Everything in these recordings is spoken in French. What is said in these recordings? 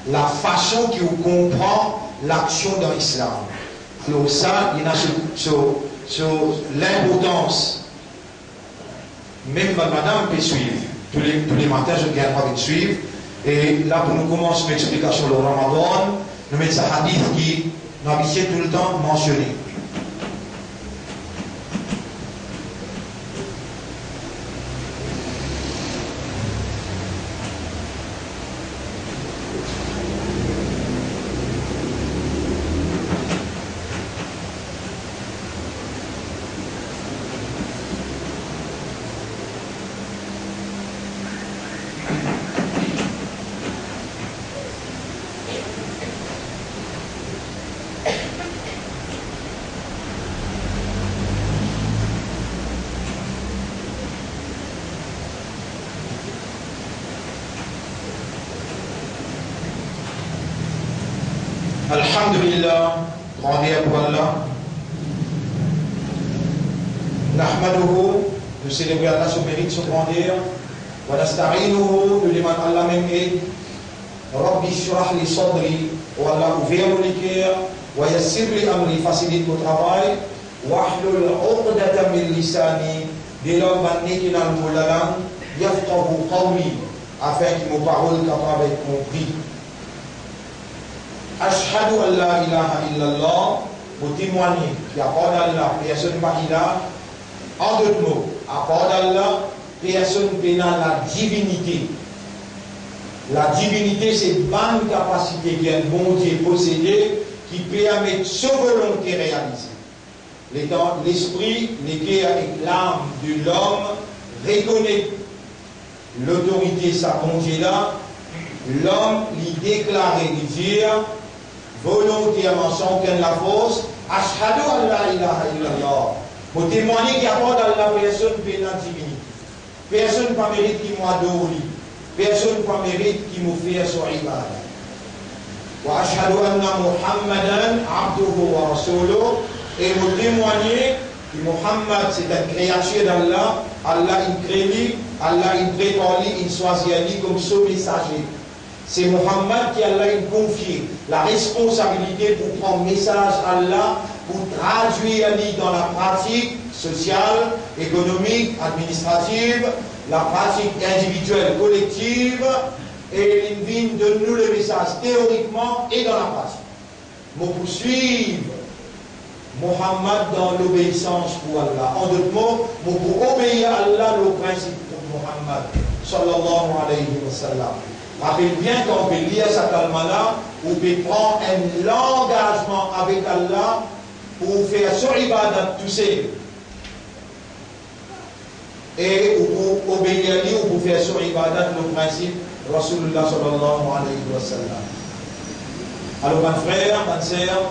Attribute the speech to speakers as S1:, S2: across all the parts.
S1: la façon qu'il comprend l'action dans l'islam. Alors ça, il y a sur l'importance. Même madame peut suivre. Tous les matins, je viens avec suivre. Et là, pour nous commencer l'explication du Ramadan, nous mettons ce hadith qui nous habitué tout le temps mentionné. Alhamdulillah, grandeur pour Allah. Nahmaduhu, nous célébrons Allah son mérite, son grandeur. Wa nasta'inuhu, nous demandons Allah même aide. Rabbi shrah li sadri, wa Allah ouvert mon cœur. Wa yassir li amri, facilite mon travail. Wahlul uqdata min lisani, dès lors banni qui n'a le mot la langue, yaftahu qawli, afin que mon parole capable d'être compris. Ashhadu an la ilaha illallah, pour témoigner qu'il n'y a pas d'Allah, personne pas là. En d'autres mots, à part d'Allah, personne n'a la divinité. La divinité, c'est une bonne capacité qui est bon Dieu possédé, qui permet sa volonté réalisée. L'esprit, l'équerre avec l'âme de l'homme, reconnaît l'autorité, sa bonté là. L'homme lui déclare et lui dit volontairement sans aucune la force, ashhadu an la ilaha illallah. Pour témoigner qu'il n'y a pas d'Allah, personne ne peut la divinité. Personne ne mérite qui m'adore. Personne ne mérite qui me fait son ibadah. Wa ashhadu anna Muhammadan abduhu wa rasuluh. Et pour témoigner que Muhammad c'est une créature d'Allah, Allah il crée lui, Allah il prépare lui, il choisit lui comme son messager. C'est Muhammad qui Allah a confié la responsabilité pour prendre message à Allah, pour traduire Ali dans la pratique sociale, économique, administrative, la pratique individuelle, collective, et il vient de nous le message théoriquement et dans la pratique. Nous poursuivre Muhammad dans l'obéissance pour Allah. En d'autres mots, nous pour obéir à Allah, le principe pour Muhammad, sallallahu alayhi wa sallam. Rappelez bien qu'on peut lire cette almanach, on peut prendre un engagement avec Allah pour faire son ibadat tout seul. Et pour obéir à lui, ou pour faire son ibadat, le principe, Rasulullah sallallahu alayhi wa sallam. Alors, mes frères, mes sœurs,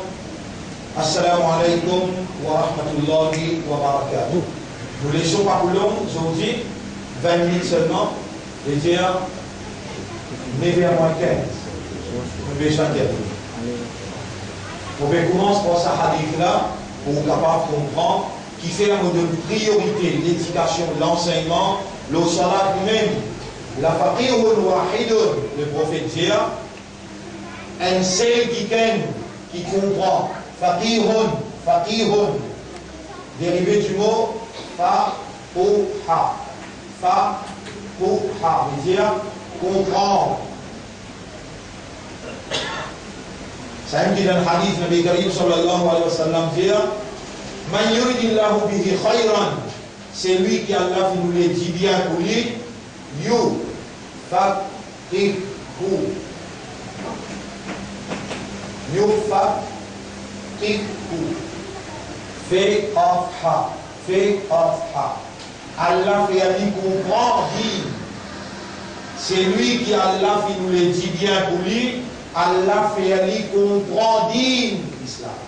S1: assalamu alaikum wa rahmatullahi wa barakatuh. Nous laissons pas plus long, aujourd'hui, 20 minutes seulement, et dire 9h moins 15. Nous vais chanter. On va commencer par ce hadith-là, pour être capable de comprendre, qui fait de priorité l'éducation, l'enseignement, le salat lui-même. La faqihun wahidun, le prophète dit, un seul qui comprend. Faqihun, dérivé du mot fa'uha. Fa'uha, veut dire comprendre. Ça me dit dans le hadith, Nabi Karim sallallahu alayhi wa sallam dit Man yuridillahu bihi khayran, c'est lui qui Allah nous le dit bien pour lui, you faqihu. You faqihu. Fa'uha. Allah fait à lui comprendre. C'est lui qui Allah nous le dit bien pour lui. Allah fait à lui comprendre l'islam.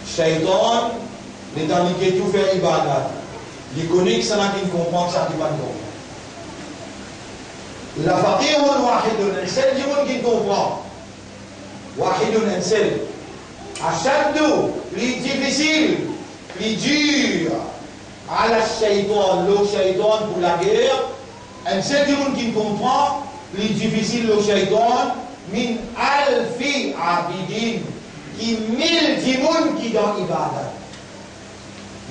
S1: Shaitan, les dans qui tout fait ibadat. Il connaît que ça n'a qu'une comprendre ça qui va comprendre. La faqihun wahidun, un seul qui comprend. Wahidun, un seul. Ashaddu, plus difficile, plus dur. À la shaitan, le shaitan pour la guerre. Un seul qui comprend, plus difficile le shaitan, min alfi abidin, qui 1000 dimoun qui dans ibadat.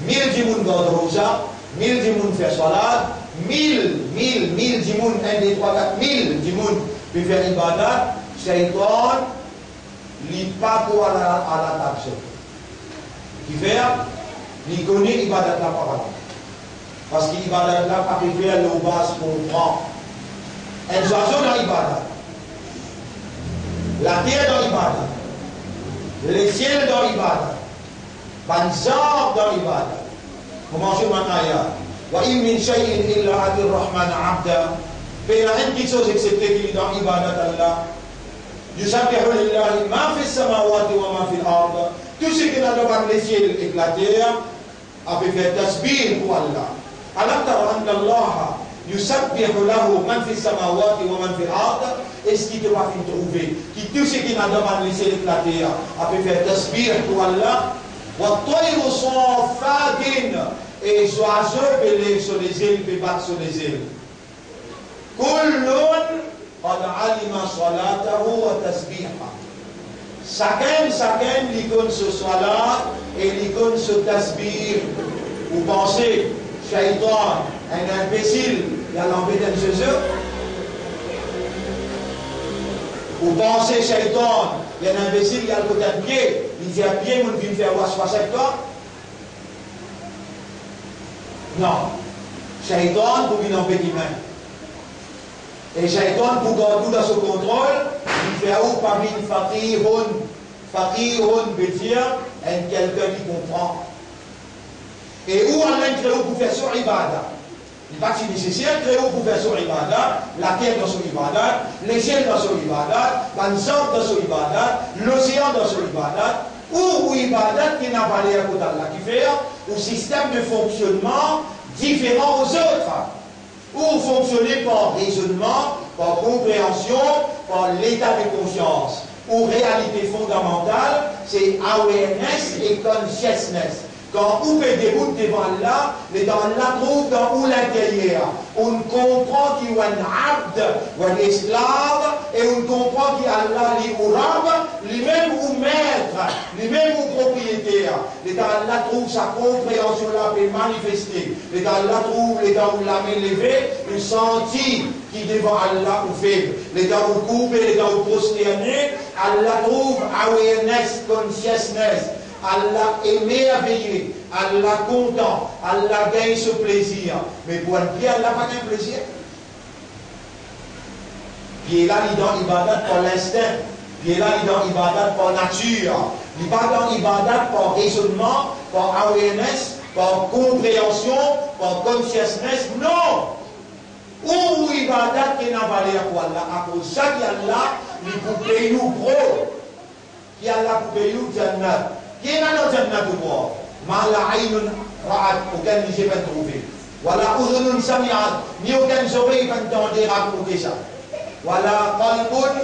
S1: 1000 dimoun dans rosa, 1000 dimoun fait salat, 1000 dimoun, 1, 2, 3, 4, 1000 dimoun peut faire ibadat, shaitan, il pas pour à la table. Qui fait, il connaît ibadat la parole. Parce que l'ibadat là, pas faire le bas comprend. Un oiseau dans l'ibadat. La terre dans l'ibadat. Les ciels dans l'ibadat. Banzar dans l'ibadat. Comment je m'en aille? Wa in min shay'in illa adir rahman abda. Mais il y a une petite chose excepté qu'il est dans l'ibadat Allah. Yusabbihu lillahi ma fi samawati wa ma fi al-ard. Tout ce qui est dans les ciels et la terre a fait faire tasbih pour Allah. ألم تر أن الله يسبح له من في السماوات ومن في الأرض. Est-ce qu'il te va trouver qui tout ce qui n'a pas laissé l'éclater a pu faire tasbih pour Allah. والطير صافات et les oiseaux belés sur les ailes peut battre sur les ailes. كل قد علم صلاته وتسبيحه. Chacun l'icône ce salat et l'icône ce tasbih. Vous pensez Shaitan, un imbécile, il a l'embêté de chez eux. Vous pensez Shaitan, il y a un imbécile, il a le côté de pied, il dit à pied, mon vient faire waswas avec toi. Non. Shaitan, pour une embêter main. Et Shaitan, pour garder tout dans son contrôle, il fait où parmi une fakirun. Fakirun veut dire quelqu'un qui comprend. Et où on a créé pour faire son ibadah. Il n'est pas si nécessaire créé pour faire son ibadah, la terre dans son ibadah, les ciels dans son ibadah, l'ensemble dans son ibadah, l'océan dans son ibadah, ou ibadah qui n'a pas l'air à côté d'Allah, qui fait un système de fonctionnement différent aux autres. Ou fonctionner par raisonnement, par compréhension, par l'état de conscience. Ou réalité fondamentale, c'est awareness et consciousness. Quand on fait des bouts devant Allah, mais dans Allah trouve dans où l'intérieur. On comprend qu'il y a un abd, ou un esclave, et on comprend qu'il y a Allah, lui-même ou maître, lui-même ou propriétaire. Et dans Allah trouve sa compréhension là peut manifester. Et dans Allah trouve les dents où la main levée, le senti qui devant Allah ou faible. Les dents où coupé, les dents où prosterné, Allah trouve awareness, consciousness. Allah est merveilleux, Allah content, Allah gagne ce plaisir. Mais pour un pied, Allah n'a pas de plaisir. Puis là, il est dans l'ibadat par l'instinct. Puis là, il est dans l'ibadat par nature. Il n'est pas dans l'ibadat par raisonnement, par awareness, par compréhension, par consciousness. Non! Ou ibadat qui n'a pas l'air pour Allah. À cause de ça, Allah, il peut payer nous gros. Qui Allah peut payer nous jannat. Qui est dans le jannat de bois? Ma la aynun ra'at, aucun ne s'est pas trouvé. Voilà, udhunun sami'at, ni aucun oreille pas entendu raconter ça. Voilà, qalbun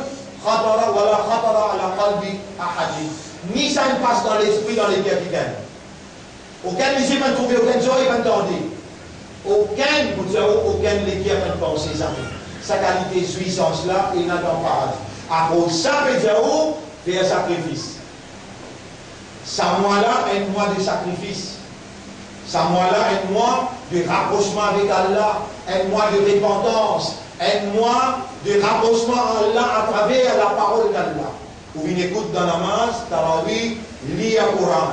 S1: khatara, voilà khatara ala qalbi ahadin. Ni ça ne passe dans l'esprit, dans les cœurs qui gagnent. Aucun ne s'est pas trouvé, aucun oreille pas entendu. Aucun les cœurs pas pensé ça. Sa qualité jouissance là, il n'a pas. Après ça, veut dire faire sacrifice. Ça mois-là, un mois de sacrifice. Ça mois-là, un mois de rapprochement avec Allah. Un mois de repentance. Un mois de rapprochement à Allah à travers la parole d'Allah. Ou une écoute dans la masse, tarawih, lit le Coran.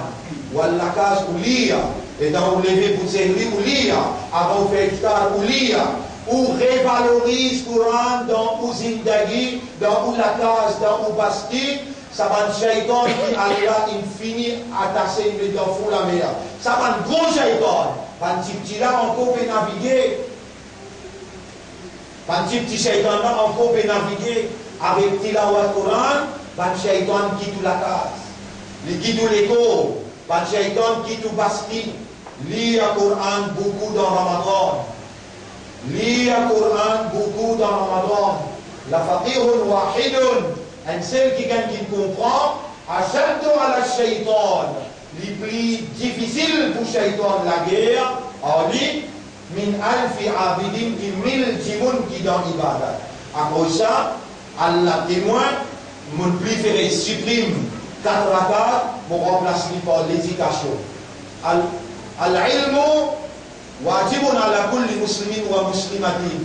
S1: Ou à la case, ou lire. Et dans vous lever pour servir, ou lire. Avant de faire iftar, ou lire. Ou révalorise le Coran dans ou zindagi, dans ou la case, dans ou bastide. Ça va un shaitan qui Allah infini attaché mais dans fond la mer. Ça va un gros shaitan. Un petit là encore peut naviguer. Un petit shaitan là encore peut naviguer avec tilawat Coran. Un shaitan qui tout la case. Il quitte l'écho. Un shaitan qui tout basti. Lire le Coran beaucoup dans Ramadan. Lire le Coran beaucoup dans Ramadan. La faqihun wahidun. Un seul qui comprend, achète-toi à la shaitan. Le plus difficile pour shaitan la guerre, en lui, min alfi abidin qui 1000 timoun qui dans ibadat. À cause ça, Allah témoin, mon préféré supprime 4 rakat pour remplacer par l'éducation. Al-ilmu wajibun ala kulli muslimin wa muslimatin.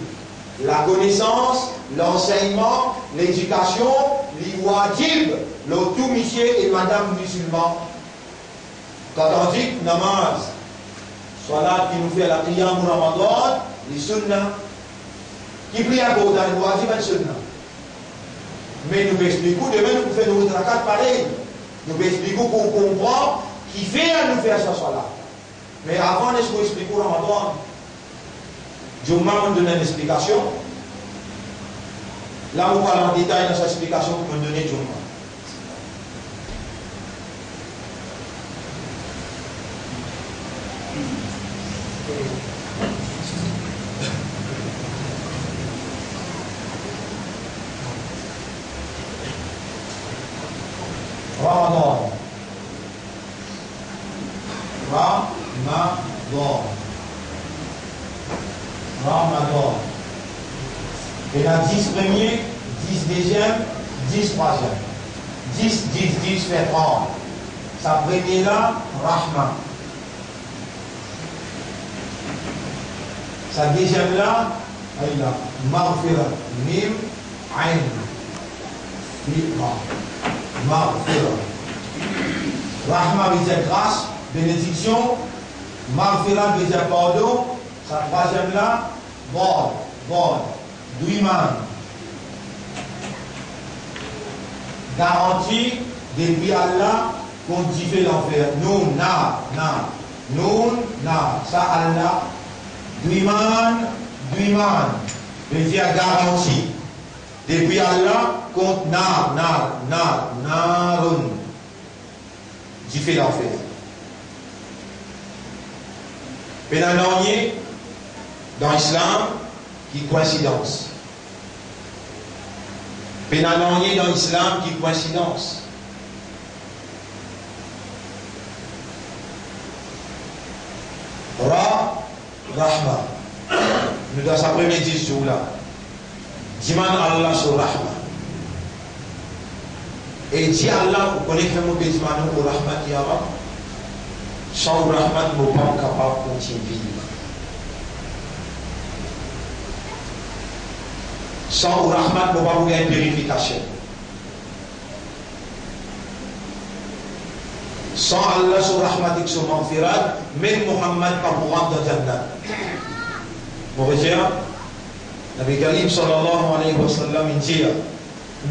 S1: La connaissance, l'enseignement, l'éducation, les wajib, le tout monsieur et madame musulman. Quand on dit namaz, salat qui nous fait la prière pour Ramadan, les sunnah, qui prie à Gauda, il wajib et sunnah. Mais nous expliquons, demain nous faisons nos rakat pareil. Nous expliquons qu'on comprend qui fait à nous faire ça salat. Mais avant de vous expliquer au Ramadan, je vais me donner une explication. Là, on parle en détail dans cette explication que me donner Jumma. Ramadan. Ramadan. Il y a 10 premiers, 10 deuxièmes, 10 troisièmes. 10 fait 30. Sa première là, Rahma. Sa deuxième là, Maghfira. Mim, Ain. Maghfira. Rahma veut dire grâce, bénédiction. Maghfira veut dire pardon. Sa troisième là, Bod. Douiman. Garantie depuis Allah qu'on diffère l'enfer. Noun, ça Allah. Douiman. Veut dire garantie. Depuis Allah contre Narun. Diffère l'enfer. Pénalanier dans l'islam qui coïncidence. Pénalanier dans l'islam qui coïncidence. Rahma. Nous dans sa première 10 jours là. Diman Allah sur Rahma. Et dit Allah, vous connaissez mon petit manou pour Rahma qui a sans Rahma, nous ne sommes pas capables de continuer. Sans Rahmat, nous ne pouvons pas une purification. Sans Allah sur Rahmat et sur Maghfirat, même Muhammad pas pour rentrer dans Jannah. Vous voyez, Nabi Karim sallallahu alayhi wa sallam, il dit,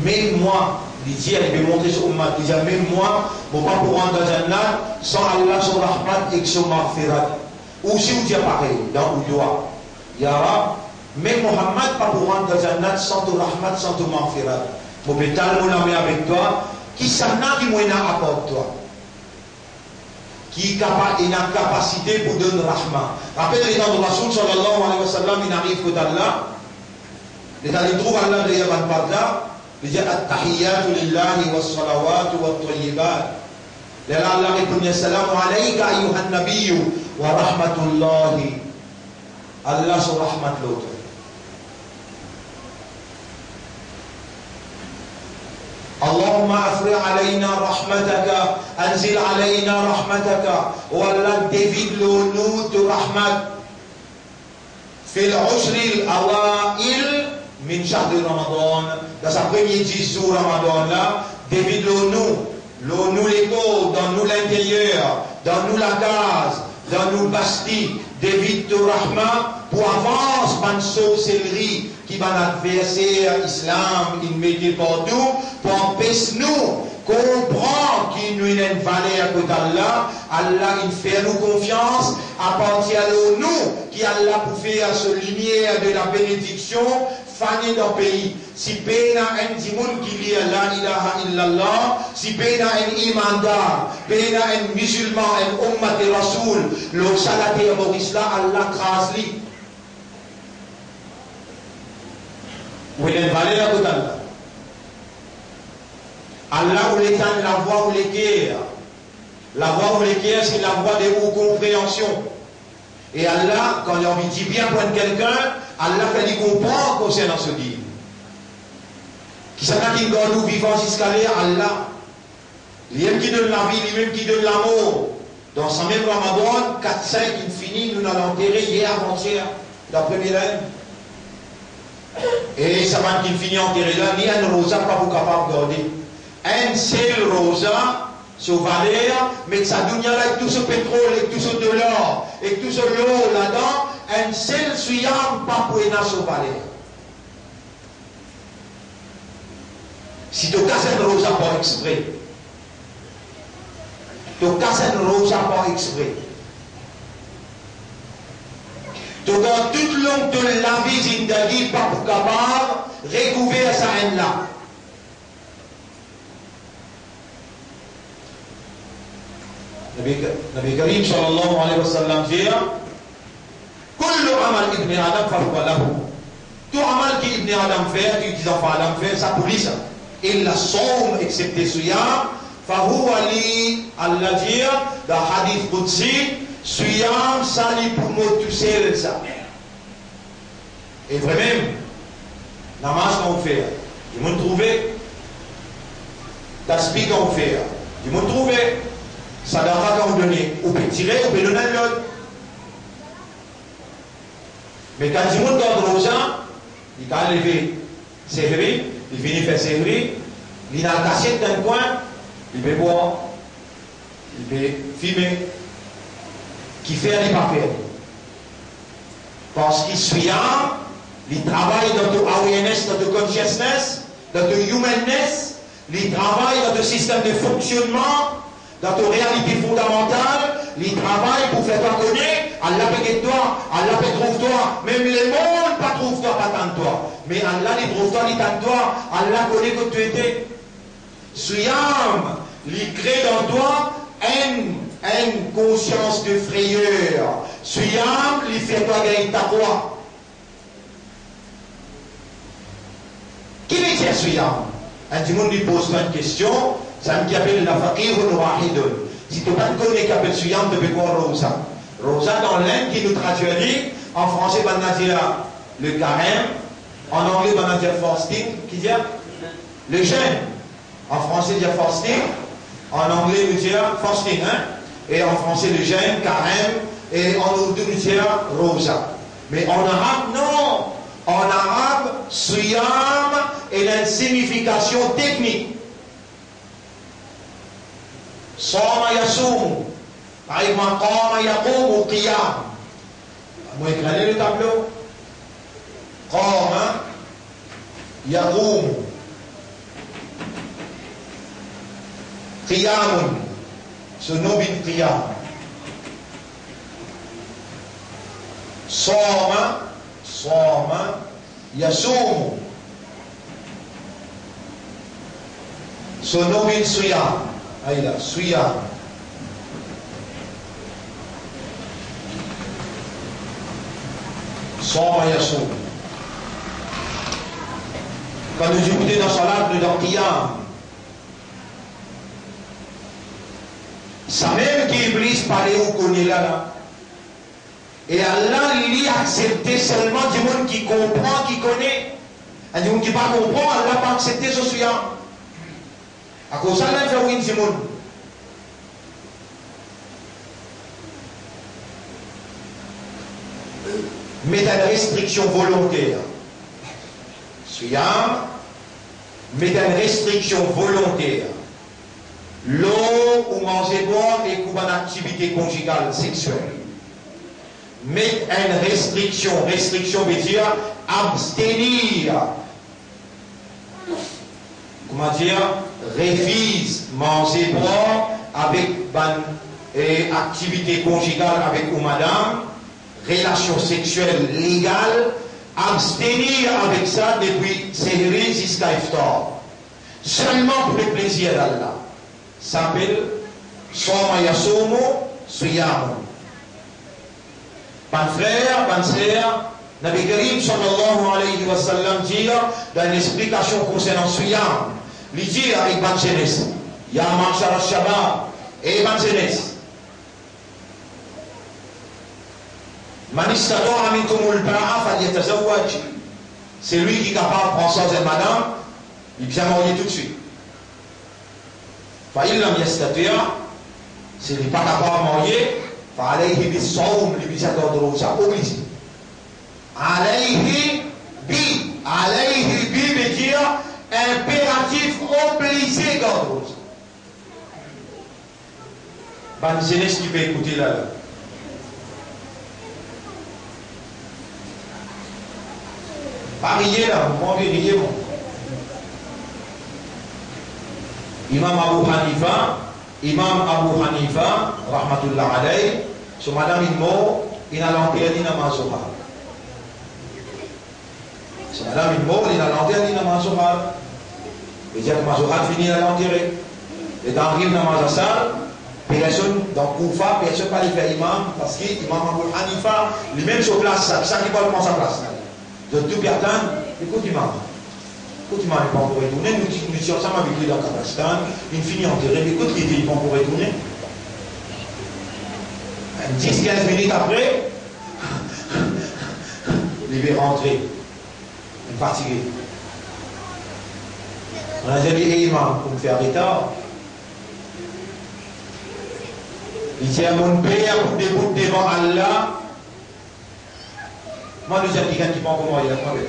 S1: même moi, il dit, il veut montrer sur Ummah, il dit, même moi, je ne peux pas pour rentrer dans Jannah sans Allah sur Rahmat et sur Maghfirat. Ou si vous dites pareil, dans le doigt, Ya Rab, mais Muhammad pas pour rentrer dans Jannat sans ton rahmat, sans ton maghfirat. Mon bétal, mon ami avec toi, qui s'en a qui m'a apporte toi. Qui a une capacité pour donner rahmat. Rappelez les temps de Rasoul sallallahu alayhi wa sallam, il arrive que Allah, il trouve Allah derrière le parda, il dit At-tahiyyatu lillahi wa salawatu wa tayyibat. Allah répond Assalamu alayka ayyuhan nabiyyu wa rahmatullahi. Allah sur rahmat l'autre. اللهم افرغ علينا رحمتك انزل علينا رحمتك ولا ديفيد لونو رحمت في العشر الاوائل من شهر رمضان. Dans sa première 10 jours Ramadan là, David l'eau l'écho, dans nous l'intérieur, dans nous la case, dans nous bastille, David de Rahma pour avance ban sorcellerie qui va adversaire islam il mettait partout pour empêcher nous comprendre qu'il nous a une valeur que Allah il fait nous confiance à partir de nous qui Allah pour faire ce lumière de la bénédiction fané dans le pays. Si pena un dimoun qui lit la ilaha illallah, si pena un imandar, pena un musulman, un ummat et rasoul, le salate et Maurice là, Allah krasli. Où il est valé la côte Allah. Allah où l'étend la voix où l'équerre. La voix où l'équerre, c'est la voix de compréhension. Et Allah, quand il a envie de dire bien prendre quelqu'un, Allah fait lui comprendre concernant ce dit. Qui s'en a qui garde nous vivant jusqu'à l'air, Allah. Lui-même qui donne la vie, lui-même qui donne l'amour. Dans ce même Ramadan, 4-5, il finit, nous l'avons enterré hier avant-hier, la première année. Et ça va qu'il finit enterré là, ni un rosa pas vous capable de garder. Un seul rosa, sur valeur, mais ça donne là avec tout ce pétrole, avec tout ce de l'or, avec tout ce l'eau là-dedans, un seul suyam pas pour être sur valeur. Si tu casses un rosa pas exprès, tu casses un rosa pas exprès. Tu donnes toute longue de la vie zindagi pas pour capable recouvrir sa haine là. Nabi Karim sallallahu alayhi wa sallam dit Kullu amal ibn Adam fahuwa lahu. Tout amal qui ibn Adam fait, tu dis enfants Adam fait, ça pour lui ça. Il la somme excepté suyam, fahuwa li, Allah dit dans hadith Qudsi, suyam sali pour moi tout seul ça. Et vraiment, namaz qu'on fait, ils m'ont trouvé, tasbih qu'on fait, ils m'ont trouvé. Sadaqa qu'on donne, on peut tirer, on peut donner l'autre. Mais quand il monte dans le rosa, il va lever serrer, il finit faire serrer, il a la cassette dans le coin, il peut boire, il peut fumer, qui fait les papiers. Parce qu'il suit, il travaille dans le awareness, dans le consciousness, dans le humanness, il travaille dans le système de fonctionnement. Dans ta réalité fondamentale, il travaille pour faire toi connaître, Allah peut toi, Allah peut trouver toi, même les mondes pas trouve toi, pas tant toi. Mais Allah les trouve toi, il t'attend toi, Allah connaît que tu étais. Suyam, il crée dans toi une conscience de frayeur. Suyam, il fait toi gagner ta foi. Qui veut dire Suyam? Un du monde lui pose plein de questions. Ça me appelle la faqih ou le wahidun. Si tu n'as pas de connaître qui appelle Suyam, tu peux voir Rosa. Rosa dans l'Inde qui nous traduit, en français, on va dire le carême, en anglais, on va dire fasting, qui dit le jeûne. En français, il dit fasting, en anglais, on dit fasting, hein? Et en français, le jeûne, carême, et en ourdou, on dit Rosa. Mais en arabe, non. En arabe, Suyam est une signification technique. Soma yasum, avec maqama yaqum ou qiyam. Moi, éclairez le tableau. Qama yaqum. Qiyam. Ce nom bin qiyam. Soma yasum. Ce nom bin suyam. Aïda, Suyam. Soma Yasoum. Quand nous écoutons dans Salat, nous dans Qiyam. Ça même qui Iblis parlait ou connaît là. Et Allah, il a accepté seulement du monde qui comprend, qui connaît. Et du monde qui ne comprend pas, Allah n'a pas accepté ce Suyam. À cause de ça, il fait une Simone. Mais une restriction volontaire. Suyam, mais une restriction volontaire. L'eau ou manger boire et une activité conjugale sexuelle. Mais une restriction veut dire abstenir. Comment dire? Refuse manger boire avec activité conjugale avec une madame, relation sexuelle légale, abstenir avec ça depuis Sehri jusqu'à Iftar. Seulement pour le plaisir d'Allah. Ça s'appelle Soma Yasumu Suyamu. Ban frère, ban sœur, Nabi Karim sallallahu alayhi wa sallam dit dans l'explication concernant Suyam. Il dit avec ban jeunesse, Ya Ma'shar al-Shabab, et ban jeunesse. C'est lui qui est capable de prendre soin de madame, il vient marier tout de suite. S'il n'est pas capable de marier, il est obligé. Alayhi bi veut dire impératif obligé garde. Ban jeunesse qui peut écouter là. Pas rier là, vous pouvez rier bon. Imam Abu Hanifa, rahmatullah alayhi, sur madame il mort, il a l'enterré dans Mazoha. C'est madame il mort, il a l'enterré dans Mazoha. Il dit que Mazoha finit à l'enterrer. Et dans le dans Mazasal, personne, dans Koufa, personne ne peut aller faire imam, parce que l'imam Abu Hanifa, lui-même sur place, ça qui va prendre sa place. De tout personne, écoute imam. Écoute imam, il ne peut pas retourner, nous sommes ensemble avec lui dans le Kazakhstan, il finit enterré, écoute, il ne peut pas retourner. 10-15 minutes après, il va rentrer. Il est fatigué. On a dit, imam, pour me faire retard. Il dit à mon père pour debout devant Allah. Moi, nous sommes quelqu'un qui prend comment il a trouvé.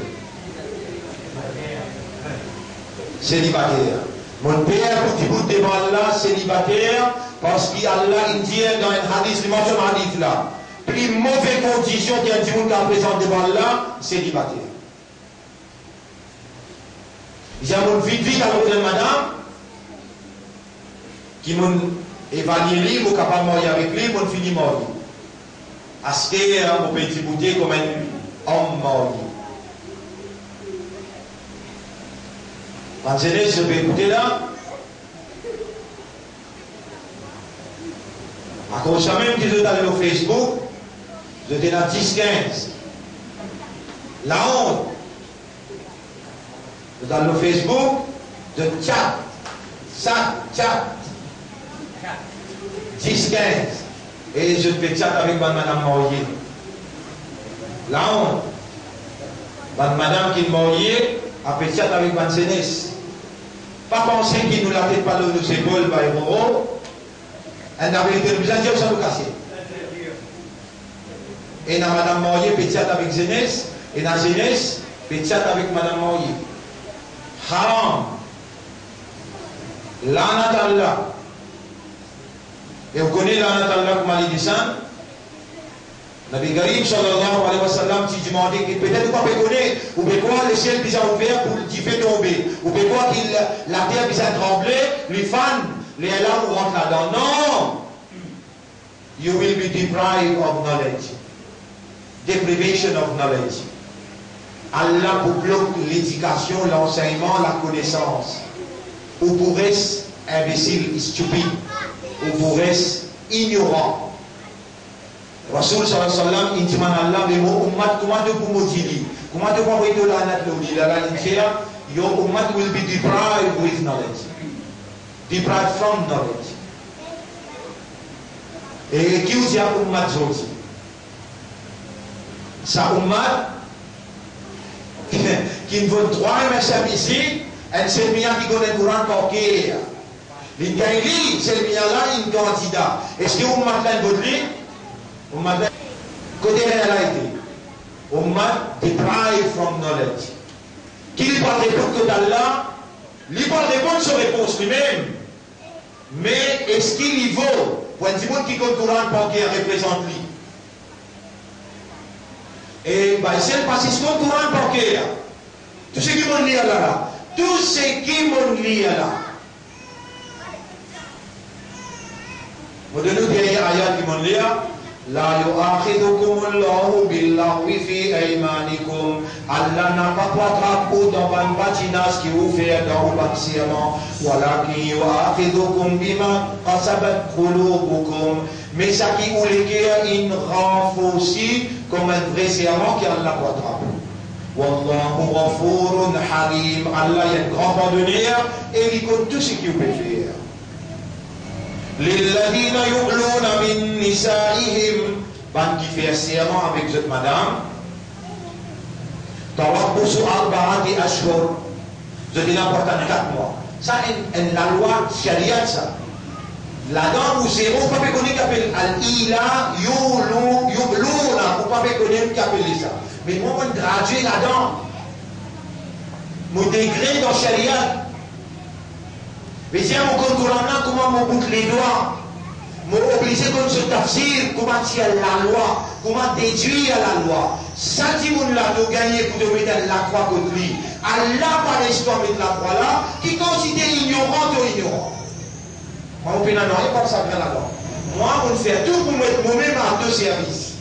S1: Célibataire. Mon père pour debout devant Allah, célibataire, parce qu'Allah, il dit dans un hadith, il mentionne un hadith là. Plus mauvaise condition qu'il y a un petit monde qui est présent devant Allah, célibataire. Il dit à mon vite à l'autre madame, qui m'a évalué lui, vous capable de mourir avec lui, mon fini mort. Acheter mon petit bouteille comme un homme mort. Quand je vais écouter là, à cause même que je suis allé au Facebook, j'étais dans 10-15. La honte. Je suis allé au Facebook, de chat. 10-15. Et je fais chat avec madame Maurier. La honte. Madame qui est Maurier a fait chat avec madame Sénès. Pas penser qu'il nous l'a fait pas de ses épaules par les moraux. Elle n'avait été obligée de dire ça nous casser. Et na madame Maurier fait chat avec Sénès. Et na Sénès fait chat avec madame Maurier. Haram. L'anat Allah. Et vous connaissez l'anat Allah comme Ali Dissan. Nabi Karim sallallahu alayhi wa sallam, si tu m'as dit que peut-être pas connaître, ou peut quoi le ciel déjà ouvert pour t'y faire tomber, ou peut quoi la terre déjà tremblé, les fans, les larmes rentrent là-dedans. Non! You will be deprived of knowledge. Deprivation of knowledge. Allah vous bloque l'éducation, l'enseignement, la connaissance. Ou pour être imbécile, stupide, ou pour être ignorant. Rasul sallallahu alayhi wa sallam, il dit Allah, mais mon ummat, comment tu peux me dire? Comment tu peux me dire la nature? La nature, your ummat will be deprived with knowledge. Deprived from knowledge. Et qui vous dit à ummat aujourd'hui? Sa ummat, qui ne veut droit et même ici, elle c'est le mien qui connaît le Coran porqué. L'ingaïli, c'est le mien là, un candidat. Est-ce que ummat là, il veut dire? Côté réalité, Ummat deprived from knowledge. Qu'il parle des comptes que d'Allah, il parle des bonnes réponses lui-même. Mais est-ce qu'il y vaut pour un petit monde qui compte Coran pour qu'il représente lui? Et c'est le passé ce qu'on Coran pour qu'il tout ce qui m'ont dit là, tout ce qui m'ont dit là. Vous donnez des ayats qui m'ont dit là. La yu'akhidhukum Allahu bil-lahwi fi aymanikum. Allah n'a pas attrapé dans une bâtinasse qui vous fait dans le bâtiment. Walakin yu'akhidhukum bima qasabat qulubukum. Mais ça qui vous l'écrit, il renforce comme un vrai serment qui Allah pas attrapé. Wallahu ghafurun halim. Allah est un grand pardonneur et il compte tout ce qu'il peut faire. للذين يؤلون من نسائهم ban qui fait un serment avec cette madame, Tawabbusu arba'ati ashhur, je dis n'importe 4 mois. Ça, c'est la loi charia, ça. Là-dedans, vous savez, on ne peut pas connaître qu'appelle al-ila, yubluna, on ne peut pas connaître qu'appelle ça. Mais moi, on gradué là-dedans. Mon degré dans charia. Mais si on compte comment on boucle les doigts, on obligé de se tafsir, comment tirer la loi, comment déduire la loi. Ça, si on l'a gagné pour de mettre la croix contre lui, Allah par l'histoire mettre la croix là, qui considère ignorant ou ignorant. Moi, on peut n'en rien comme ça bien là-dedans. Moi, on fait tout pour mettre moi-même à 2 services.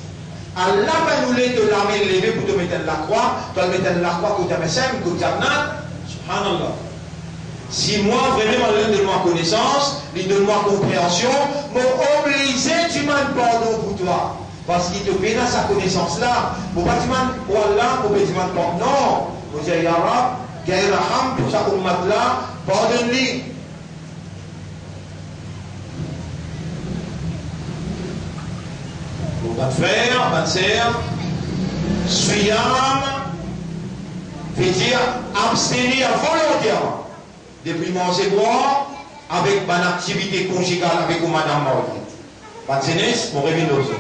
S1: Allah va nous l'aider de l'armée levée pour te mettre la croix, tu vas mettre la croix contre ta message, contre ta main. Subhanallah. Si moi, vraiment, l'un de moi connaissance, l'un de moi compréhension, m'obligé, tu m'as pardon pour toi. Parce qu'il te pénale sa connaissance-là. Pour pas tu m'as Allah, pour pas tu m'as pardon. Non. Vous dites, Ya Rab, Gaïraham, pour sa ummat-là, pardonne-lui. Bonne frère, bonne sœur, Suyam veut dire abstenir volontairement depuis manger boire avec une activité conjugale avec une madame mariée. Patsenes, mon réveil d'ozo.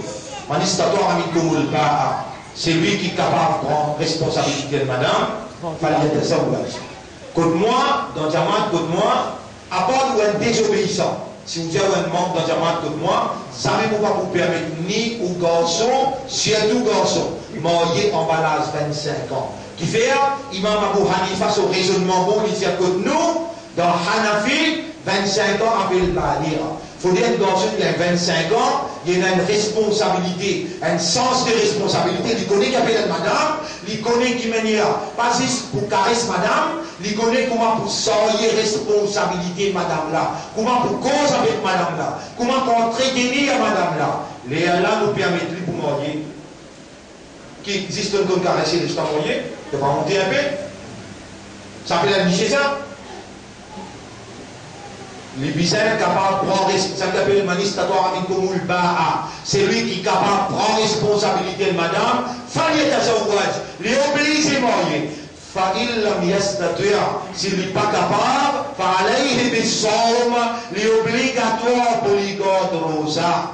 S1: Manistatoire ami Komoul Ba'a, c'est lui qui est capable de prendre responsabilité de madame, fallait être ça ou là. Côte moi, dans Diamant, côte moi, à part où un désobéissant. Si vous avez un membre dans Diamant comme moi, ça ne va pas vous permettre ni aux garçons, surtout garçons, mariés emballage 25 ans. Qui fait, Imam Abu Hanifa, son raisonnement bon, il dit que nous, dans Hanafi, 25 ans avec le Badir. Il faut dire que dans ceux qui ont 25 ans, il y a une responsabilité, un sens de responsabilité. Il connaît qu'il y a madame, il connaît qui manière, pas juste pour caresser madame, il connaît comment pour sortir responsabilité madame là, comment pour cause avec madame là, comment pour entretenir madame là. Les Allah nous permettent pour marier. Qui existe comme caresser les gens mariés, il va monter un peu. Ça fait la chez ça. Les bisins capables de prendre ça s'appelle manistatoire avec Komoul Ba'a. C'est lui qui est capable de prendre responsabilité de madame. Fallait à sa ouvrage. Les obligés mariés. Fa'il lam yastati'a. S'il n'est pas capable, fa'alayhi bis-sawm. Les obligatoires pour les gardes rosa.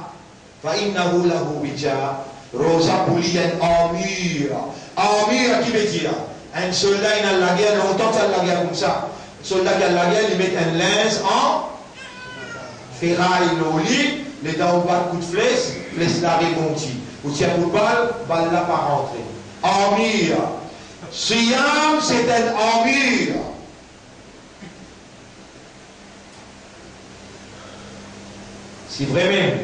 S1: Fa'innahu lahu bija. Rosa pour lui une armure. Armure qui veut dire un soldat il a la guerre, longtemps ça la guerre comme ça. Soldat qui a la guerre, il met un linge en ferraille au lit, les dents au bas de coup de flèche, flèche la remontie. Ou tient pour balle, balle là pas rentrer. Armure. Siyam, c'est une armure. Si vraiment,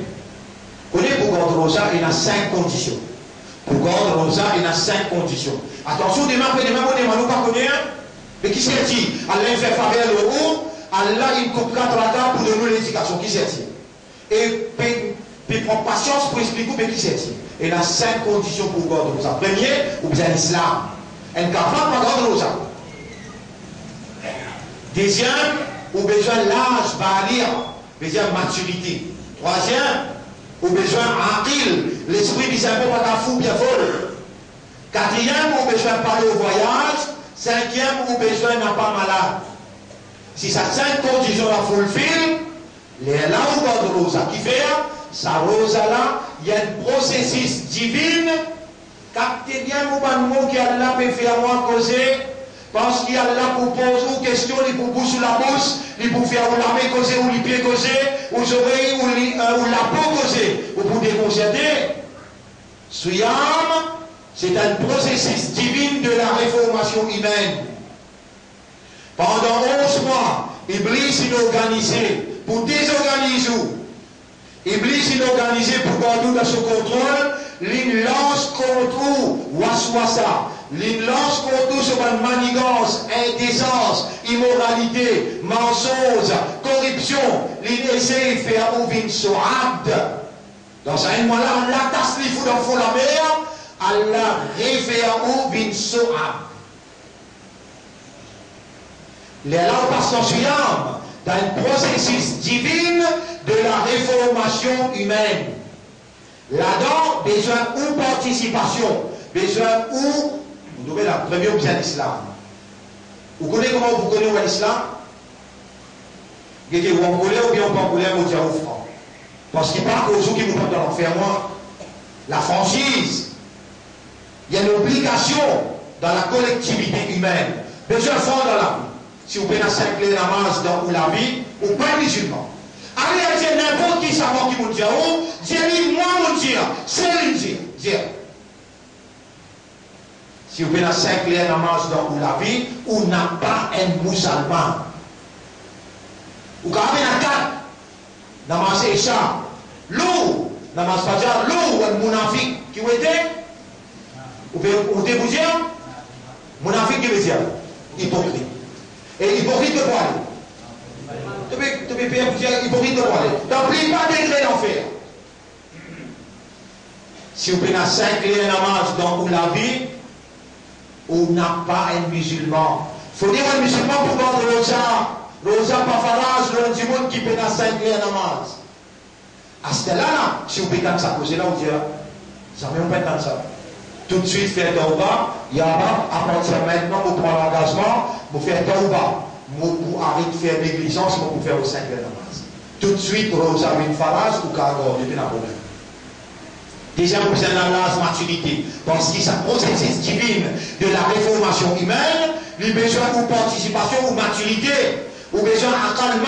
S1: connaissez pour garder rosa, il y a 5 conditions. Pour garder rosa, il y a 5 conditions. Attention, demain, on ne pas connaître. Mais qui c'est-il? Allah fait faveur le haut, Allah il coupe 4 ratas pour donner l'éducation. Qui c'est-il? Et puis prendre patience pour expliquer mais qui c'est-il? Et il y a 5 conditions pour garder rosa. Premier, ou bien l'islam. Elle est capable de garder rosa. Deuxième, ou besoin l'âge, balir, besoin maturité. Troisième, ou besoin aqil, l'esprit qui s'est pas ta fou bien folle. Quatrième, ou besoin parler au voyage. Cinquième, ou besoin n'a pas malade. Si ça 5 conditions la fulfill, les là où va de rosa qui fait, sa rosa là, il y a un processus divin. Captez bien mon mot qui a là peut faire moi causer, parce qu'il y a là pour poser une question, il pour bouche ou la bouche, il pour faire ou la main causer, ou les pieds causer, ou les oreilles, ou la peau causer, ou pour déconcerter. Suyam, c'est un processus divin de la réformation humaine. Pendant 11 mois, Iblis il organisé pour désorganiser. Iblis il organisé pour garder dans son contrôle, il lance contre waswasa, il lance contre sur une manigance, indécence, immoralité, mensonge, corruption, il essaie de faire ouvrir son abd. Dans un moment là, Allah tasse les fous dans le fond de la mer. Allah réfère bin so'ab. Les langues passent dans un processus divin de la réformation humaine. Là-dedans, besoin ou participation, besoin ou, vous devez la première option l'islam. Vous connaissez comment vous connaissez l'islam? Vous êtes Wangolais ou bien Wangolais, vous dites au franc. Parce qu'il part aux autres qui nous prennent dans l'enfermement, la franchise. Il y a une obligation dans la collectivité humaine. Besoin fort dans la vie. Si vous prenez 5 clés namaz dans la vie, ou pas musulman. Allez dire n'importe qui savoir qui vous dit, dis moi mon Dieu, c'est lui dire. Si vous prenez 5 clés namaz dans la vie, ou n'a pas un musulman. Ou quand vous avez un 4, namaz Isha, l'eau, namaz Fajar, l'eau, ou un munafik qui vous était, vous pouvez vous dire, munafik qui veut dire, hypocrite. Et hypocrite de quoi aller? Tu peux payer pour dire hypocrite de quoi aller? N'oublie pas d'être l'enfer. Si vous prenez 5 clés namaz dans la vie, on n'a pas un musulman. Il faut dire un musulman pour vendre Rosa. Rosa pas farage, le du monde qui peut 5 clés namaz. À ce là, si vous payez ça, vous allez vous dire, ça ne peut pas ça. Tout de suite, faire tauba, il y a à partir de maintenant, vous prenez l'engagement, vous faites tauba, vous arrêtez de faire négligence, vous faire au 5 clés namaz. Tout de suite, Rosa une farage ou cargo, il y a un problème. Déjà, vous avez la maturité, parce que sa processus divine de la réformation humaine, il a besoin de participation ou maturité, ou besoin d'akal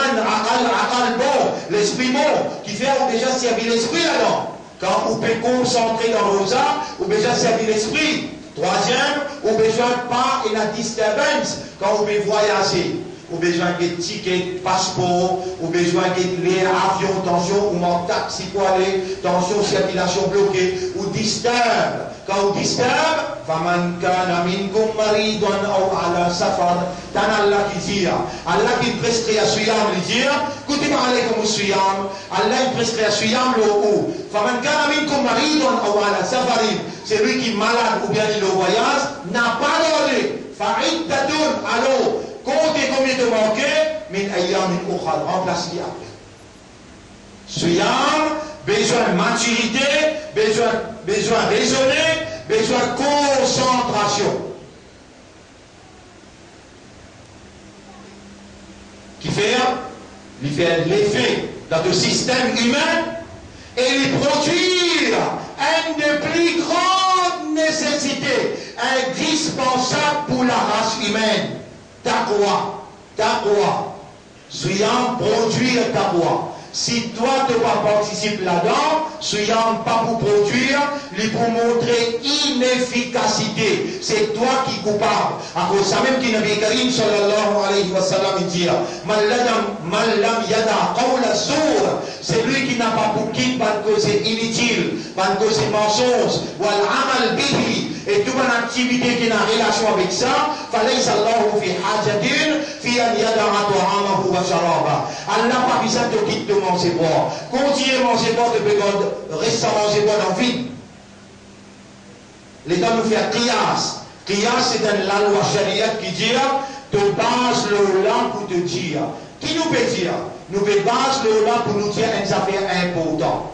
S1: bon, l'esprit bon, qui fait déjà servir l'esprit là-dedans. Quand vous pouvez concentrer dans le rosa, vous besoin servir l'esprit. Troisième, vous besoin pas et la disturbance quand vous pouvez voyager. Ou besoin de tickets, passeport, ou besoin de les avions, tension, ou mon taxi pour aller, tension, circulation bloquée, ou disturb. Quand vous disturb, فَمَنْ كَانَ مِنْكُمْ مَرِيضًا أَوْ عَلَى سَفَرٍ t'en Allah qui dit, Allah qui prescrit à Suyam, il dit, كُتِبَ عَلَيْكُمُ الصِّيَامُ Allah il prescrit à Suyam le haut. فَمَنْ كَانَ مِنْكُمْ مَرِيضًا أَوْ عَلَى سَفَرٍ c'est lui qui est malade ou bien il est au voyage, n'a pas d'ordre. فَعِدَّةٌ alors, comptez combien de manqués, min ayyamin ukhar, remplace-les après. Suyam, besoin de maturité, besoin de raisonner, besoin de concentration. Qui fait l'effet dans le système humain et lui produire une des plus grandes nécessités, indispensables pour la race humaine. Taqwa. Soyons produire taqwa. Si toi tu ne pas participer là-dedans, soyons pas pour produire, mais pour montrer inefficacité. C'est toi qui es coupable. À cause ça même qui Nabi Karim sallallahu alayhi wa sallam dit, mal lam yada qawla sour, c'est lui qui n'a pas pour quitter parce que c'est inutile, parce que c'est mensonge, wal amal bihi, et toute une activité qui n'a relation avec ça, falaysa Allahu fi hajatin fi an yada'a ta'amahu wa sharaba. Allah pas besoin de quitter de manger boire. Continuez manger boire depuis qu'on reste à manger boire dans le vide. L'État nous fait qiyas. Qiyas c'est la loi charia qui dit te base le là pour te dire. Qui nous peut dire? Nous peut base le là pour nous dire une affaire importante.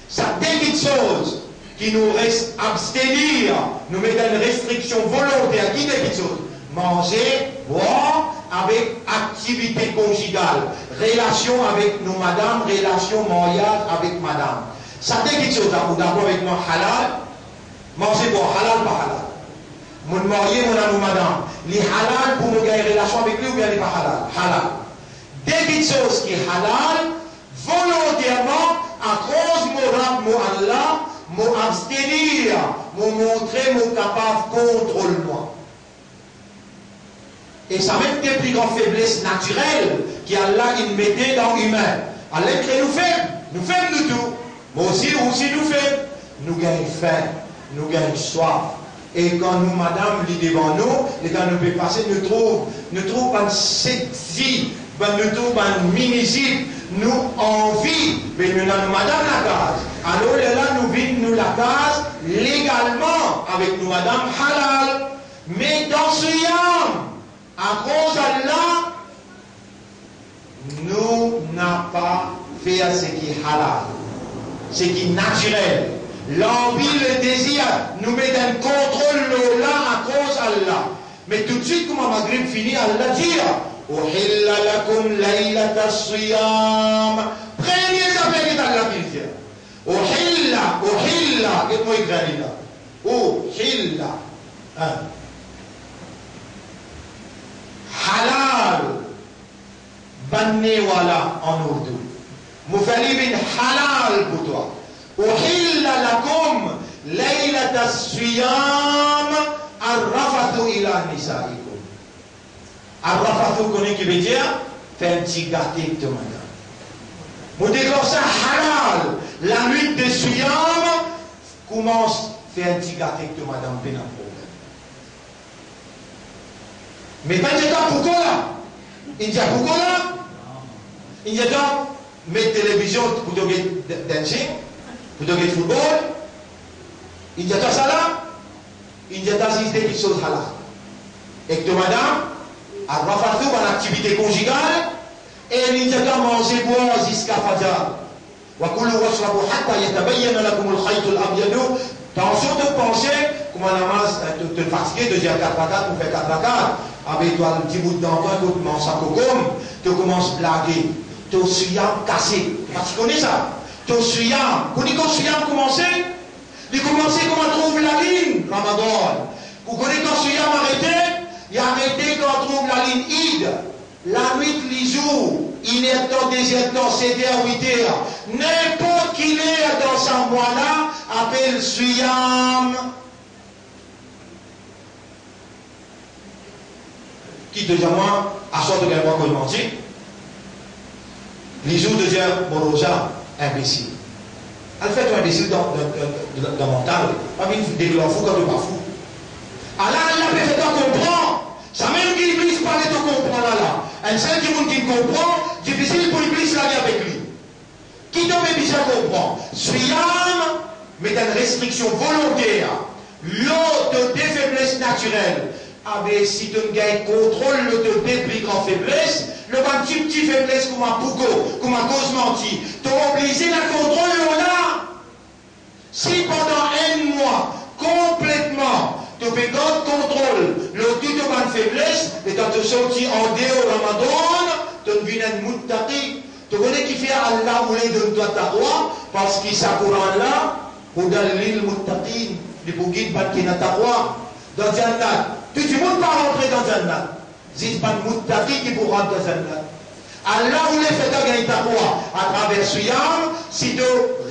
S1: Ça débite chose qui nous reste abstenir, nous met une restriction volontaire. Qui débite chose? Manger, boire, avec activité conjugale, relation avec nous madame, relation mariage avec madame. Ça dit quelque chose, vous d'accord avec moi, halal, manger bon, halal pas halal. Mon marié, mon amour madame, les halal pour nous gagner relation avec lui ou bien les pas halal? Halal. Dès quelque chose qui est halal, volontairement, à cause de mon Allah, mon abstenir, mon montrer, mon capable, contrôle-moi. Et ça même des plus grandes faiblesses naturelles qu'Allah il mettait dans l'humain. Allah crée nous faibles. Nous faibles nous tout. Mais aussi nous faibles. Nous gagnons faim. Nous gagnons soif. Et quand nous, madame, lit devant nous, et quand nous pouvons passer, nous trouvons un sexy, nous trouvons un minisible, nous envie, mais nous avons madame la case. Alors là, nous vivons la case légalement avec nous, madame halal. Mais dans ce yam, à cause d'Allah, nous n'avons pas fait ce qui est halal, ce qui est naturel. l'envie, le désir, nous met un contrôle là à cause d'Allah. Mais tout de suite, comme un Maghreb finit, Allah dit Uhilla lakum laylata siyam. Premier affaire que Allah dit. Uhilla, qu'est-ce que écrit là? Uhilla. Halal. Banne wala en ourdou. Moufali bin halal pour toi. Uhilla lakum laylata siyam. Arrafathu ila nisaikum. Arrafathu, vous connaissez qui veut dire? Faire un petit gâté de madame. Vous déclarez ça halal. La nuit de Suyam commence à faire un petit gâté de madame Pénapole. Mais pas de temps pourquoi là? Il dit pourquoi là? Il dit mettre télévision pour te dancing, pour te football. Il dit ça là? Il y a des choses halal. Et que madame, à Rafatou, en activité conjugale, et il y a manger boire jusqu'à Fajr. وَكُلُوا وَاشْرَبُوا حَتَّى يَتَبَيَّنَ لَكُمُ الْخَيْطُ الْأَبْيَضُ. Attention de penser, comme on a te fatiguer de dire 4 rakats pour faire 4 rakats. Avec toi, un petit bout de dent, tu commences à cocom, tu commences à blaguer, tu es suyam cassé. Tu connais ça? Tu es suyam. Vous dites que suyam commencer? Il commençait comme on trouve la ligne, Ramadan. Vous connaissez quand Suyam arrêté? Il a arrêté quand on trouve la ligne Id. La nuit, les jours, il est temps, désert temps, 7h, 8h. N'importe qui est dans ce mois-là, appelle Suyam. Qui te dit moi, à sorte de moi qu'on mentit. Les jours de dire, Morosa, imbécile. Elle fait un imbécile dans mon mental. Pas une déclare fou quand tu n'es pas fou. Allah, Allah peut faire comprendre. Ça même qui Iblis parle de comprendre là. Un seul qui comprend, difficile pour Iblis d'aller avec lui. Qui doit bien comprendre? Suyam, mais une restriction volontaire. L'autre des faiblesses naturelles. Ah ben si tu ne gagnes contrôle, le te déplique en faiblesse, le petit faiblesse comme un pouco, comme un cause menti, tu as obligé la contrôle là. Si pendant un mois, complètement, tu fais God contrôle, le tout de bonne faiblesse, et tu te sorti en dehors Ramadan, tu ne viens de moutaki, tu connais qui fait Allah voulait de toi ta roi, parce qu'il s'accourait là, ou dans l'île moutaki, les bouguines, pas qui n'a ta roi, dans Jannat. Tout le monde pas rentrer dans Jannat. C'est pas le moutaki qui pour rentrer dans Jannat. Allah voulait faire gagner ta roi à travers Suyam, si tu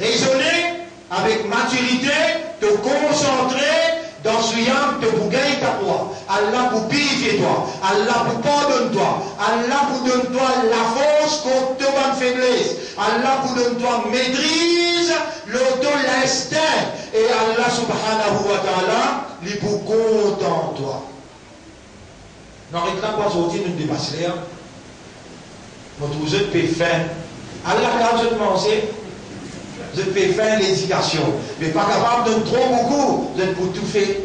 S1: raisonner avec maturité, te concentrer dans Suyam, te pour gagner ta roi. Allah pour purifier toi. Allah pour pardonner toi. Allah pour donner toi la force contre ta faiblesse. Allah pour donner toi maîtrise, l'auto, l'instinct. Et Allah subhanahu wa ta'ala, il est pour content toi. Non, il n'y a pas aujourd'hui une dépasse là. Vous êtes fait fin. Allah, quand vous êtes mangé, vous êtes fait fin l'éducation. Mais pas capable de trop beaucoup, vous êtes pour tout faire.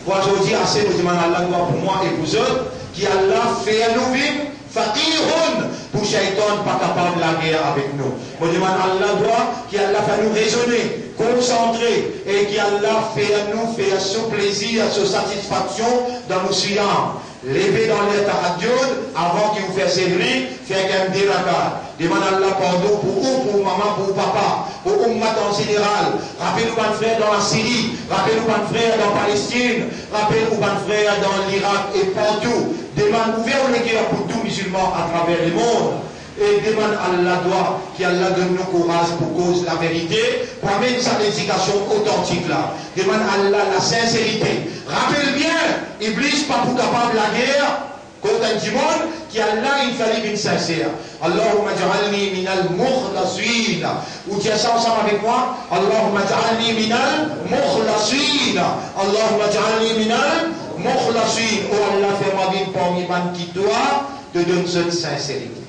S1: Moi, je dis assez, vous demandez Allah pour moi et pour eux, qui Allah fait à nous vivre, fakirun, pour Shaitan, pas capable de la guerre avec nous. Je demande Allah doit, qui Allah fait nous raisonner, concentrer, et qui Allah fait à nous faire ce plaisir, ce satisfaction dans nos suyams. Lever dans les tahajjud avant qu'il vous fasse servir, faire qu'un dérakat. Demande Allah pardon pour vous, pour maman, pour papa, pour Ummat en général. Rappelez-nous mon frère dans la Syrie, rappelez-nous mon frère dans la Palestine, rappelez-nous mon frère dans l'Irak et partout. Demande ouvert les cœurs pour tous musulmans à travers le monde. Et demande à Allah doit, qui Allah donne nous courage pour cause la vérité, pour amener sa éducation authentique là. Demande à Allah la sincérité. Rappelle bien, Iblis pas pour capable la guerre, contre un monde, qui Allah il fallait une sincère. Allahumma ja'alni minal mukhlasin. Ou tiens ça ensemble avec moi. Allahumma ja'alni minal mukhlasin. Allahumma ja'alni minal mukhlasin. Oh Allah, fais-moi vivre parmi les qui toi, te donne cette sincérité.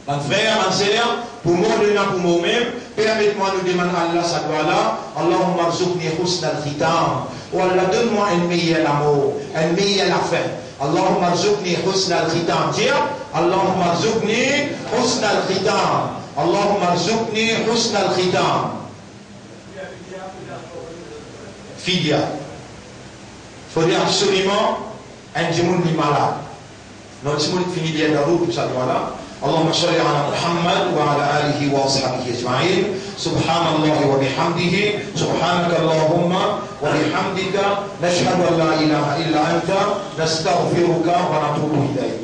S1: Mon frère, ma sœur, pour moi, pour moi-même, permettez-moi de demander à Allah sa gloire là. Allahumma rzuqni husna al-khitam. Oh Allah, donne-moi un meilleur amour, un meilleur affaire. Allahumma rzuqni husna al-khitam. Tiens, Allahumma rzuqni husna al-khitam. Allahumma rzuqni husna al-khitam. fidia. Il faudrait absolument un djimoun ni malade. Notre djimoun finit bien la route, tout ça, voilà. اللهم صل على محمد وعلى آله وأصحابه أجمعين سبحان الله وبحمده سبحانك اللهم وبحمدك نشهد أن لا إله إلا أنت نستغفرك ونتوب إليك.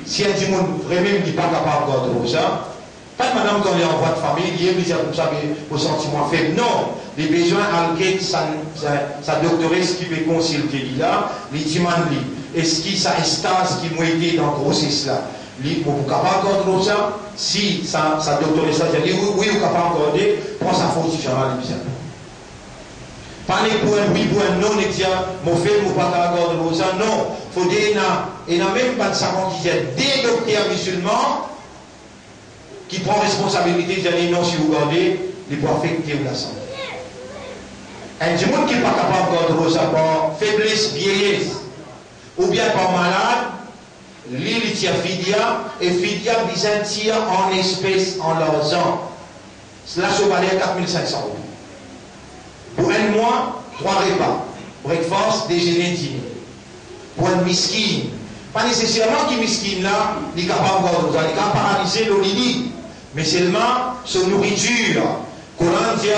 S1: Si un djimoun vraiment n'est pas capable de ça, pas madame quand il est en voie de famille, il est comme ça, au sentiment faible. Non, les besoins alqués, sa doctoresse qui peut consulter là, les djimans li. Est-ce qu'il ça estase qui m'a été dans grossesse là? Li, pour capable de ça, si sa doctoresse a dit oui, ou capable de prend sa faute si jamais les besoins. Pas les points, oui, points, non, les tiens, mon fait, mon pas capable de ça, non. Faut dire, il n'y a même pas de savant qui dit des docteurs musulmans qui prend responsabilité de dire non, si vous regardez, les points affectés ou la santé. Un monde qui n'est pas capable de garder ça par faiblesse, vieillesse, ou bien par malade, l'île tire fidia, et fidia byzantia en espèces, en l'argent. Cela se valait à 4500 euros. Pour un mois, 3 repas. Breakfast, déjeuner, dîner. Pour un miskin. Pas nécessairement qu'il miskin là, il est capable de garder ça, il est capable de paralyser l'olidi. Mais seulement sa nourriture. Coran dit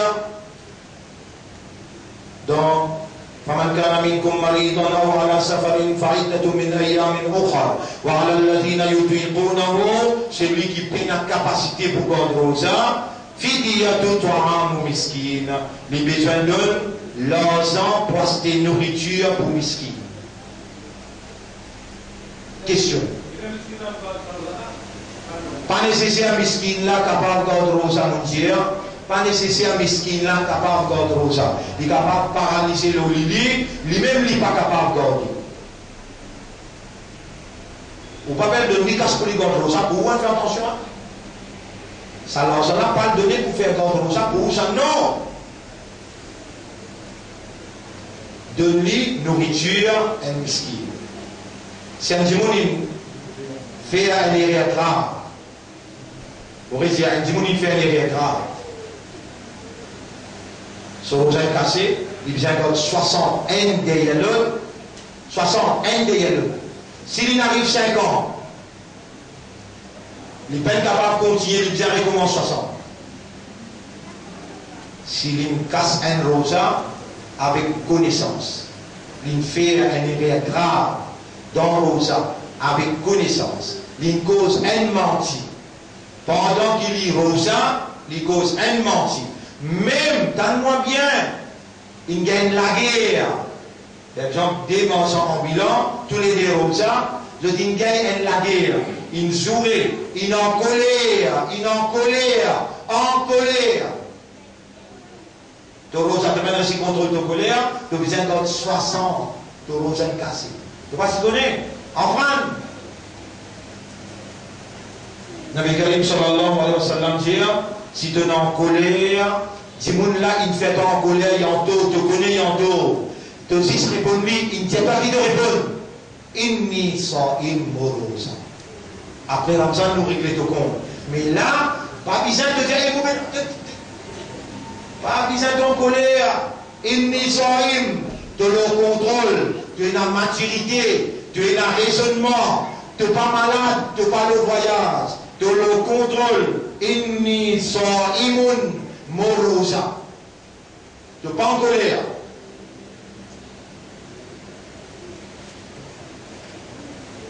S1: dans فمن كان منكم مريضا أو على سفر فعدة من أيام أخرى وعلى الذين يطيقونه celui qui peut la capacité pour garder ça فدية طعام مسكين les besoins de l'argent pour acheter nourriture pour miskin. Question. Pas nécessaire miskin là capable de garder ça mon Dieu. Pas nécessaire miskin là capable de garder ça. Il est capable de paralyser le lit, lui-même il n'est pas capable de garder. Ou pas de donner casse pour les garder ça pour vous faire attention. Ça l'argent là pas le donner pour faire garder ça pour vous ça non. Donner nourriture à un miskin. Si un djimoun fait un erreur grave, vous voyez, si un djimoun fait un erreur grave, son rosa est cassé, il vient de 61 derrière l'autre, 61 derrière l'autre. S'il arrive 5 ans, il n'est pas capable de continuer, il vient recommence 60. S'il casse un rosa avec connaissance, il fait un erreur grave dans le rosa avec connaissance, il cause un menti. Pendant qu'il lit rosa, il cause un menti. Même, donne-moi bien, il gagne la guerre. Par exemple, des mensonges ambulants, tous les deux rosa, je dis, il gagne la guerre. Il jouait, il en colère, en colère. Tu rosa, tu mets aussi contrôle de colère, tu as besoin de 60, tu rosa est cassé. Tu vas se donner, en France. Nabi Karim sallallahu alayhi wa sallam dit, si tu es en colère, si moun là, il fait en colère, il en tôt, tu connais, il en tôt. Tu aussi répondre, il ne tient pas qui de répondre. Inni sa'im morosa. Après Ramzan, nous réglons tout compte. Mais là, pas besoin de dire, pas besoin d'en colère. Inni sa'im, tu le contrôle, tu es dans la maturité, tu es dans le raisonnement, tu n'es pas malade, tu n'es pas le voyage. De le contrôle, inni sa'imun morosa. De pas en colère.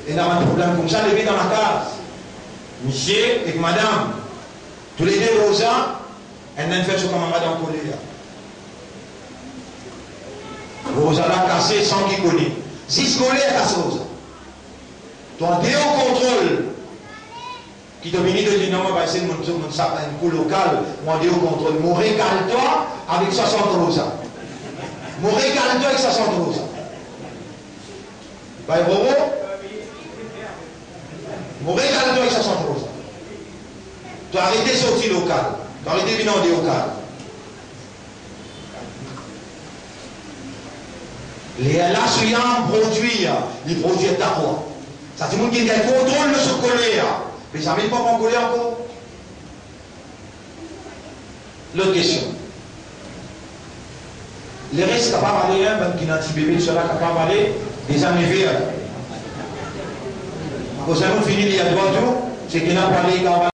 S1: Et dans un problème comme ça, levé dans la case. Monsieur et madame, tous les deux rosa, elle n'a fait ce comme madame en colère. Rosa l'a cassé sans qu'il connaisse. Si ce colère casse rosa. Toi, dès au contrôle. Qui domine de dire non, moi, c'est un coup local, moi, je contrôle. Mon régale-toi avec 60 rosa. Mon régale-toi avec 60 rosa. Bah, Bobo, mon régale-toi avec 60 rosa. Tu as arrêté de sortir local. Tu as arrêté de venir en local. Là, sur un produit, les produits est à quoi? Ça, c'est le monde qui a le contrôle de ce colère. Mais ça ne met pas en colère encore. L'autre question. Les restes capables d'aller, même qui n'a pas bébé, cela capable d'aller, des années verts. Parce que ça nous finit il y a 3 jours, c'est qu'il n'a pas allé